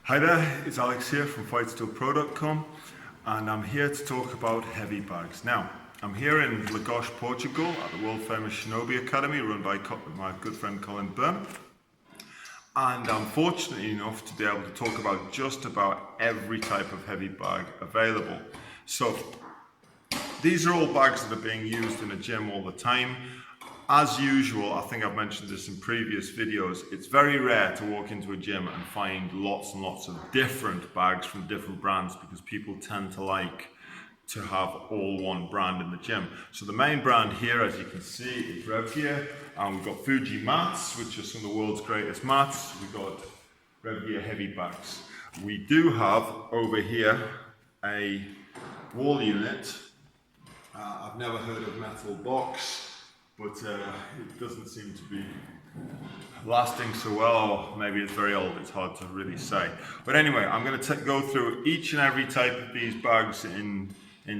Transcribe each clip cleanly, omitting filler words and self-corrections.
Hi there, it's Alex here from Fightstorepro.com, and I'm here to talk about heavy bags. Now, I'm here in Lagos, Portugal at the world famous Shinobi Academy run by my good friend Colin Byrne, and I'm fortunate enough to be able to talk about just about every type of heavy bag available. So these are all bags that are being used in a gym all the time. As usual, I think I've mentioned this in previous videos, it's very rare to walk into a gym and find lots and lots of different bags from different brands, because people tend to like to have all one brand in the gym. So the main brand here, as you can see, is Revgear, and we've got Fuji mats, which are some of the world's greatest mats. We've got Revgear heavy bags. We do have over here a wall unit. I've never heard of metal box, but it doesn't seem to be lasting so well, or maybe it's very old, it's hard to really say. But anyway, I'm going to go through each and every type of these bags in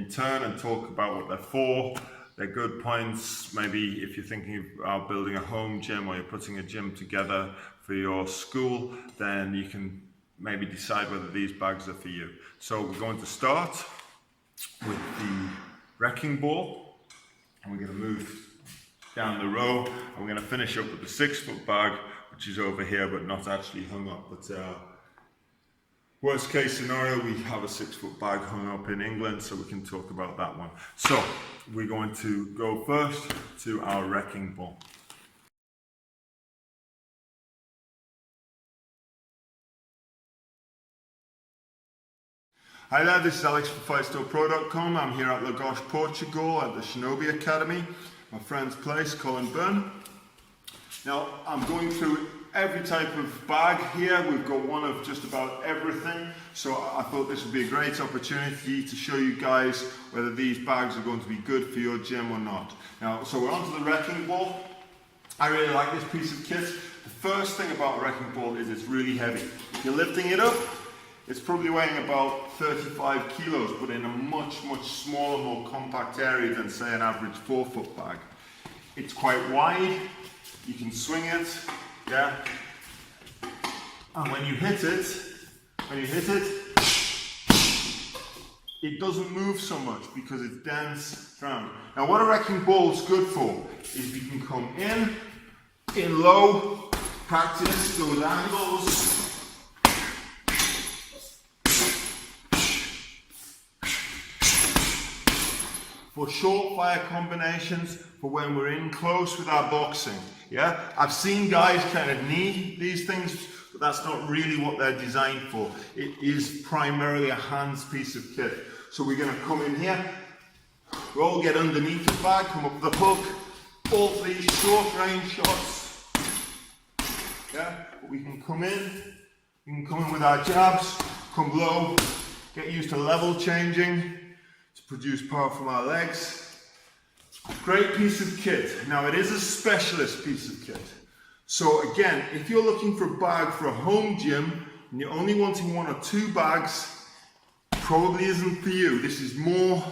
turn and talk about what they're for, their good points. Maybe if you're thinking about building a home gym or you're putting a gym together for your school, then you can maybe decide whether these bags are for you. So we're going to start with the wrecking ball, and we're going to move down the row, and we're going to finish up with the 6 foot bag, which is over here but not actually hung up. But worst case scenario, we have a 6 foot bag hung up in England, so we can talk about that one. So we're going to go first to our wrecking ball. Hi there, this is Alex from Fightstorepro.com. I'm here at Lagos, Portugal at the Shinobi Academy, my friend's place, Colin Byrne. Now, I'm going through every type of bag here. We've got one of just about everything. So I thought this would be a great opportunity to show you guys whether these bags are going to be good for your gym or not. Now, so we're onto the wrecking ball. I really like this piece of kit. The first thing about a wrecking ball is it's really heavy. If you're lifting it up, it's probably weighing about 35 kilos, but in a much, much smaller, more compact area than, say, an average 4 foot bag. It's quite wide, you can swing it, yeah? And when you hit it, it doesn't move so much because it's dense ground. Now what a wrecking ball is good for is you can come in low, practice those angles, for short fire combinations, for when we're in close with our boxing. Yeah, I've seen guys kind of need these things, but that's not really what they're designed for. It is primarily a hands piece of kit. So we're going to come in here, we'll all get underneath the bag, come up the hook, all these short range shots. Yeah, but we can come in with our jabs, come low, get used to level changing to produce power from our legs. Great piece of kit. Now it is a specialist piece of kit. So again, if you're looking for a bag for a home gym and you're only wanting 1 or 2 bags, probably isn't for you. This is more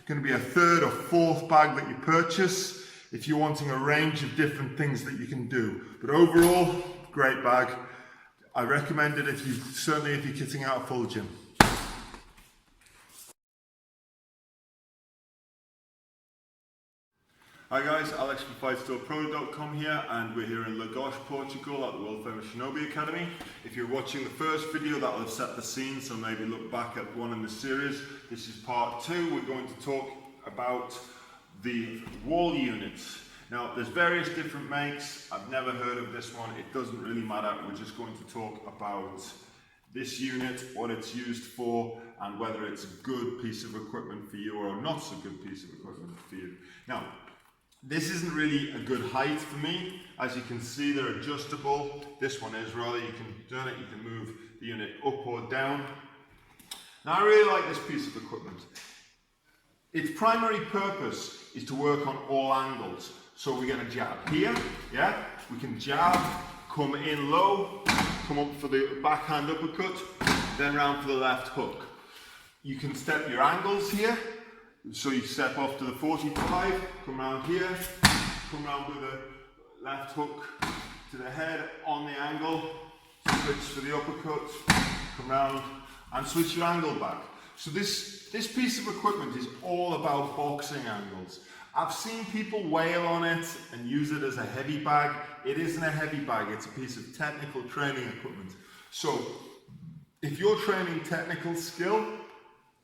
going to be a 3rd or 4th bag that you purchase if you're wanting a range of different things that you can do. But overall, great bag. I recommend it certainly if you're kitting out a full gym. Hi guys, Alex from Fightstorepro.com here, and we're here in Lagos, Portugal at the world famous Shinobi Academy. If you're watching the first video, that will have set the scene, so maybe look back at one in the series. This is part 2. We're going to talk about the wall units. Now there's various different makes. I've never heard of this one. It doesn't really matter. We're just going to talk about this unit, what it's used for, and whether it's a good piece of equipment for you or not so good piece of equipment for you. Now, this isn't really a good height for me. As you can see, they're adjustable. This one is rather, you can turn it, you can move the unit up or down. Now I really like this piece of equipment. Its primary purpose is to work on all angles. So we're going to jab here, yeah? We can jab, come in low, come up for the backhand uppercut, then round for the left hook. You can step your angles here. So you step off to the 45, come round here, come round with a left hook to the head on the angle, switch to the uppercut, come round and switch your angle back. So this piece of equipment is all about boxing angles. I've seen people wail on it and use it as a heavy bag. It isn't a heavy bag, it's a piece of technical training equipment. So if you're training technical skill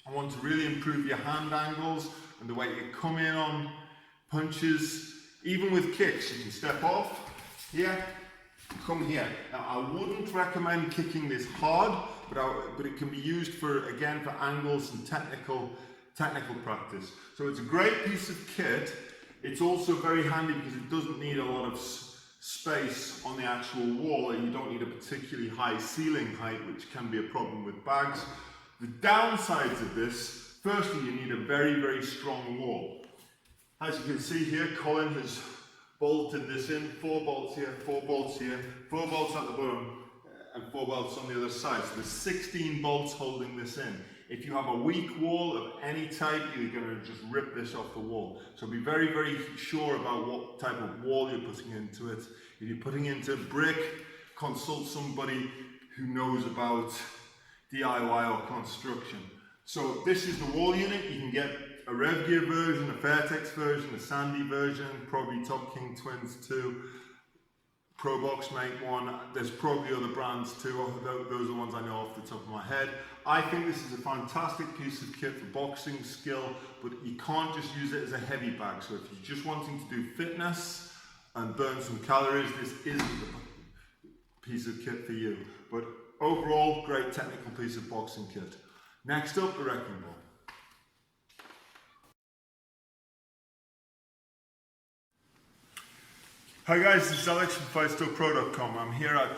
and want to really improve your hand angles and the way you come in on punches, even with kicks, you can step off here, come here. Now I wouldn't recommend kicking this hard, but it can be used for, again, for angles and technical practice. So it's a great piece of kit. It's also very handy because it doesn't need a lot of space on the actual wall, and you don't need a particularly high ceiling height, which can be a problem with bags. The downsides of this, firstly, you need a very, very strong wall. As you can see here, Colin has bolted this in, 4 bolts here, 4 bolts here, 4 bolts at the bottom, and 4 bolts on the other side. So there's 16 bolts holding this in. If you have a weak wall of any type, you're going to just rip this off the wall. So be very, very sure about what type of wall you're putting into it. If you're putting into brick, consult somebody who knows about DIY or construction. So this is the wall unit. You can get a Rev Gear version, a Fairtex version, a Sandy version, probably Top King Twins too. Probox make one. There's probably other brands too. Those are ones I know off the top of my head. I think this is a fantastic piece of kit for boxing skill, but you can't just use it as a heavy bag. So if you're just wanting to do fitness and burn some calories, this isn't the piece of kit for you. But overall, great technical piece of boxing kit. Next up, the wrecking ball. Hi guys, this is Alex from Fightstorepro.com. I'm here at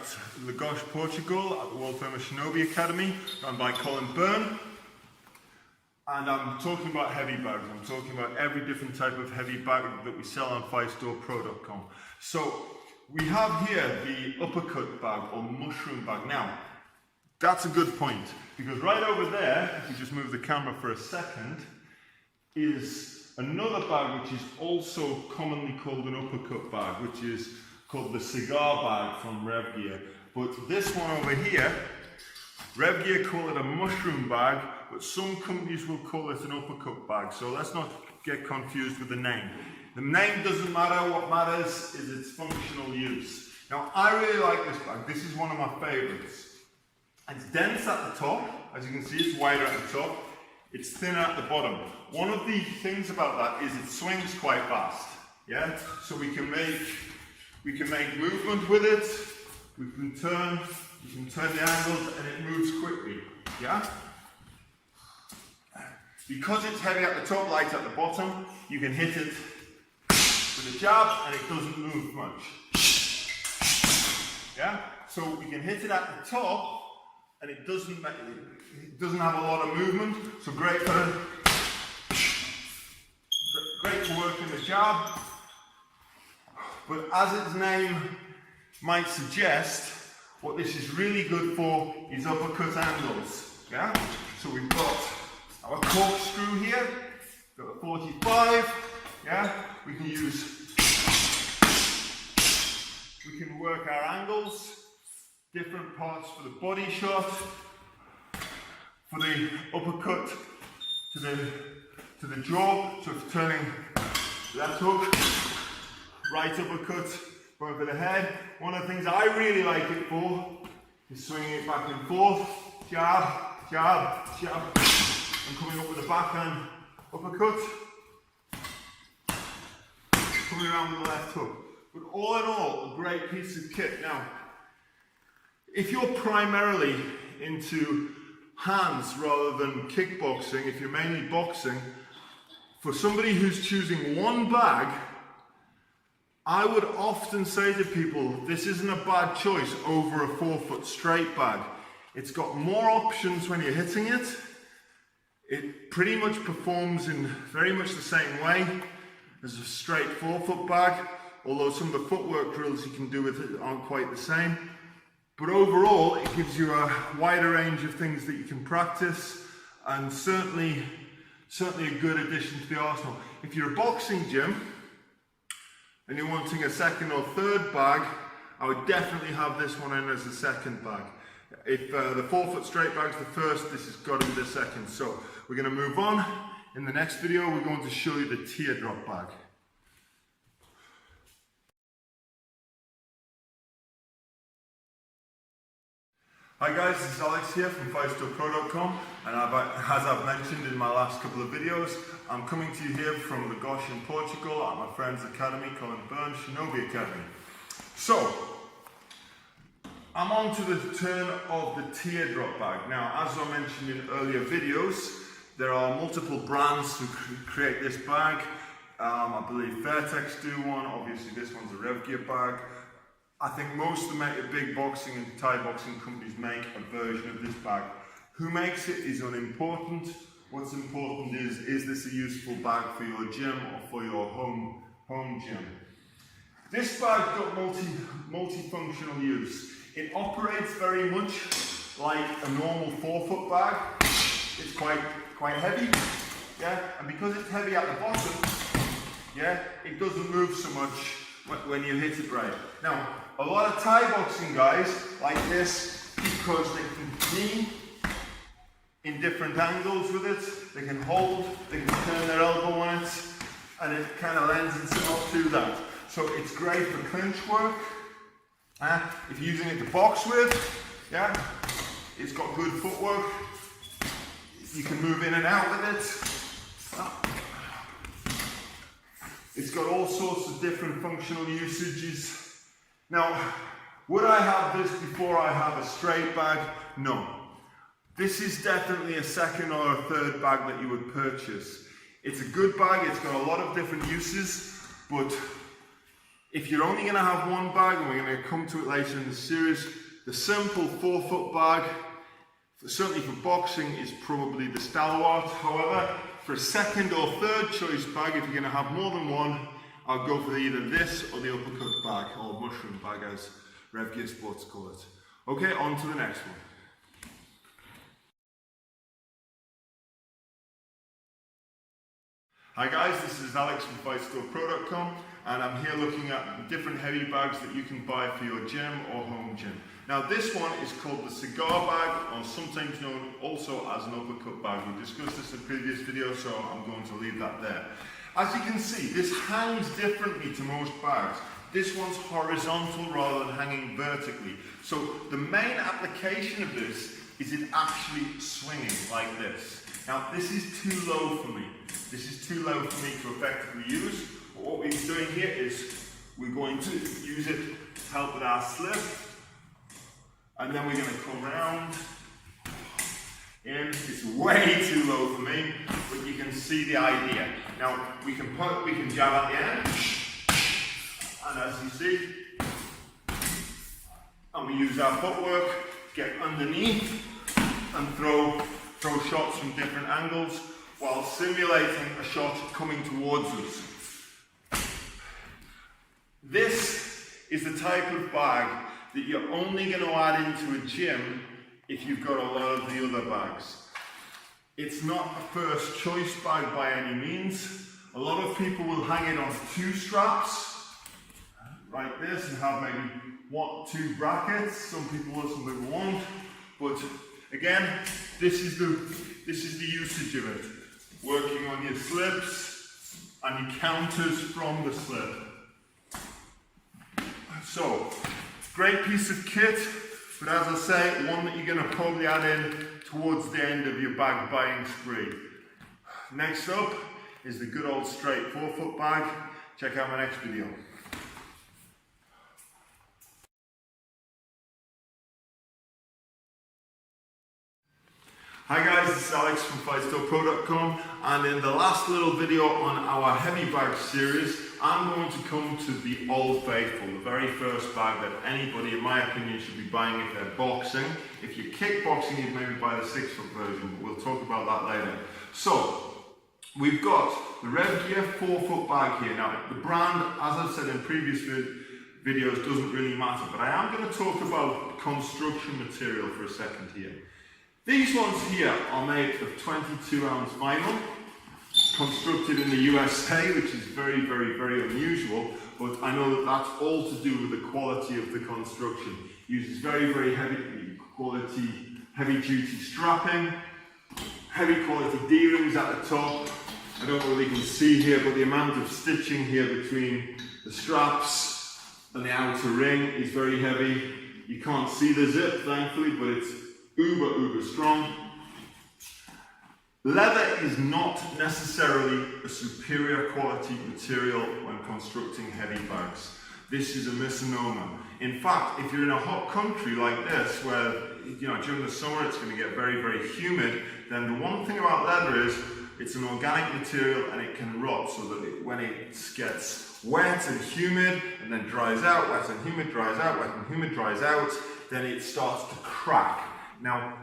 Lagos, Portugal, at the world famous Shinobi Academy, run by Colin Byrne. And I'm talking about heavy bags. I'm talking about every different type of heavy bag that we sell on Fightstorepro.com. So we have here the Uppercut bag or mushroom bag. Now, that's a good point, because right over there, if you just move the camera for a second, is another bag which is also commonly called an uppercut bag, which is called the Cigar bag from Rev Gear. But this one over here, Rev Gear call it a mushroom bag, but some companies will call it an uppercut bag. So let's not get confused with the name. The name doesn't matter, what matters is its functional use. Now I really like this bag, this is one of my favorites. It's dense at the top, as you can see it's wider at the top. It's thinner at the bottom. One of the things about that is it swings quite fast. Yeah? So we can make movement with it. We can turn the angles and it moves quickly. Yeah? Because it's heavy at the top, light at the bottom, you can hit it with a jab and it doesn't move much. Yeah? So we can hit it at the top and it doesn't have a lot of movement, so great to work in the jab. But as its name might suggest, what this is really good for is uppercut angles. Yeah? So we've got our corkscrew here, got a 45. Yeah? We can work our angles. Different parts for the body shot, for the uppercut to the jaw, so it's turning left hook, right uppercut, going for the head. One of the things I really like it for is swinging it back and forth, jab, jab, jab, and coming up with a backhand uppercut, coming around with the left hook. But all in all, a great piece of kit. Now, if you're primarily into hands rather than kickboxing, if you're mainly boxing, for somebody who's choosing one bag, I would often say to people, this isn't a bad choice over a 4-foot straight bag. It's got more options when you're hitting it. It pretty much performs in very much the same way as a straight 4-foot bag, although some of the footwork drills you can do with it aren't quite the same. But overall, it gives you a wider range of things that you can practice, and certainly a good addition to the arsenal. If you're a boxing gym and you're wanting a second or third bag, I would definitely have this one in as a second bag. If the 4-foot straight bag's the first, this has got to be the second. So we're going to move on. In the next video, we're going to show you the teardrop bag. Hi guys, this is Alex here from Fightstorepro.com, and as I've mentioned in my last couple of videos, I'm coming to you here from Lagos in Portugal at my friend's academy, Colin Byrne's Shinobi Academy. So, I'm on to the turn of the teardrop bag. Now, as I mentioned in earlier videos, there are multiple brands who create this bag. I believe Fairtex do one, obviously this one's a Rev Gear bag. I think most of the big boxing and Thai boxing companies make a version of this bag. Who makes it is unimportant. What's important is this a useful bag for your gym or for your home gym? This bag got multifunctional use. It operates very much like a normal 4-foot bag. It's quite heavy, yeah, and because it's heavy at the bottom, yeah, it doesn't move so much when you hit it right. Now, a lot of Thai boxing guys like this because they can clean in different angles with it, they can hold, they can turn their elbow on it, and it kind of lends itself to that. So it's great for clinch work, if you're using it to box with, yeah, it's got good footwork, you can move in and out with it. It's got all sorts of different functional usages. Now, would I have this before I have a straight bag? No. This is definitely a second or a third bag that you would purchase. It's a good bag, it's got a lot of different uses, but if you're only going to have one bag, and we're going to come to it later in the series, the simple 4-foot bag, certainly for boxing, is probably the stalwart. However, for a second or third choice bag, if you're going to have more than one, I'll go for either this or the uppercut bag, or mushroom bag as Rev Gear Sports call it. Okay, on to the next one. Hi guys, this is Alex from Fightstorepro.com, and I'm here looking at different heavy bags that you can buy for your gym or home gym. Now this one is called the Cigar bag, or sometimes known also as an uppercut bag. We discussed this in previous videos, so I'm going to leave that there. As you can see, this hangs differently to most bags. This one's horizontal rather than hanging vertically. So the main application of this is it actually swinging like this. Now this is too low for me. This is too low for me to effectively use. But what we're doing here is we're going to use it to help with our slip. And then we're going to come around. And it's way too low for me, but you can see the idea. Now we can jab at the end, and as you see, and we use our footwork, get underneath, and throw shots from different angles while simulating a shot coming towards us. This is the type of bag that you're only going to add into a gym if you've got a lot of the other bags. It's not a first choice bag by any means. A lot of people will hang it on 2 straps, like this, and have maybe 2 brackets. Some people will, some people won't. But again, this is the usage of it. Working on your slips and your counters from the slip. So, great piece of kit. But as I say, one that you're going to probably add in towards the end of your bag buying spree. Next up is the good old straight 4-foot bag. Check out my next video. Hi guys, this is Alex from Fightstorepro.com, and in the last little video on our heavy bag series, I'm going to come to the Old Faithful, the very first bag that anybody, in my opinion, should be buying if they're boxing. If you're kickboxing, you'd maybe buy the 6-foot version, but we'll talk about that later. So, we've got the Rev Gear 4-foot bag here. Now, the brand, as I've said in previous videos, doesn't really matter, but I am going to talk about construction material for a second here. These ones here are made of 22-ounce vinyl, constructed in the USA, which is very, very, very unusual, but I know that that's all to do with the quality of the construction. It uses very, very heavy, quality, heavy duty strapping, heavy quality D-rings at the top. I don't know whether you can see here, but the amount of stitching here between the straps and the outer ring is very heavy. You can't see the zip, thankfully, but it's uber strong. Leather is not necessarily a superior quality material when constructing heavy bags. This is a misnomer. In fact, if you're in a hot country like this, where during the summer it's going to get very humid, then the one thing about leather is it's an organic material and it can rot, so that when it gets wet and humid and then dries out, wet and humid dries out, wet and humid dries out, then it starts to crack. Now,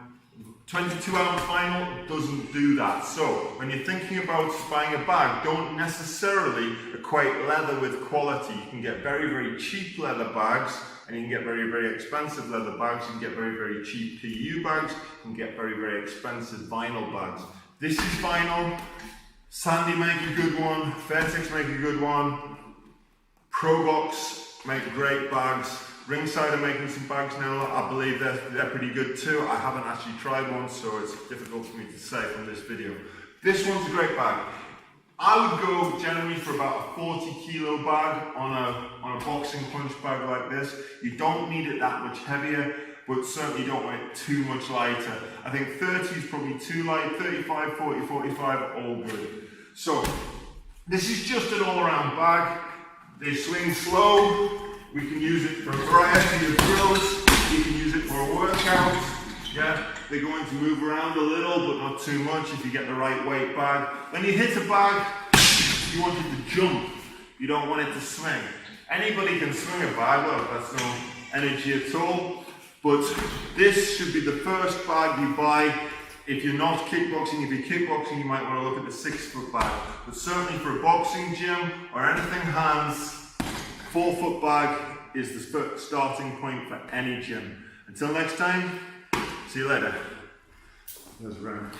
22-ounce vinyl doesn't do that. So when you're thinking about buying a bag, don't necessarily equate leather with quality. You can get very cheap leather bags, and you can get very expensive leather bags. You can get very cheap PU bags. You can get very expensive vinyl bags. This is vinyl. Sandy make a good one. Fairtex make a good one. Probox make great bags. Ringside are making some bags now. I believe they're pretty good too. I haven't actually tried one, so it's difficult for me to say from this video. This one's a great bag. I would go generally for about a 40-kilo bag on a boxing punch bag like this. You don't need it that much heavier, but certainly don't want it too much lighter. I think 30 is probably too light. 35, 40, 45, all good. So this is just an all-around bag. They swing slow. We can use it for a variety of drills. You can use it for a workout. Yeah, they're going to move around a little, but not too much if you get the right weight bag. When you hit a bag, you want it to jump. You don't want it to swing. Anybody can swing a bag, well, that's no energy at all. But this should be the first bag you buy. If you're not kickboxing, if you're kickboxing, you might want to look at the 6-foot bag. But certainly for a boxing gym or anything hands, 4-foot bag is the starting point for any gym. Until next time, see you later. There's Ren.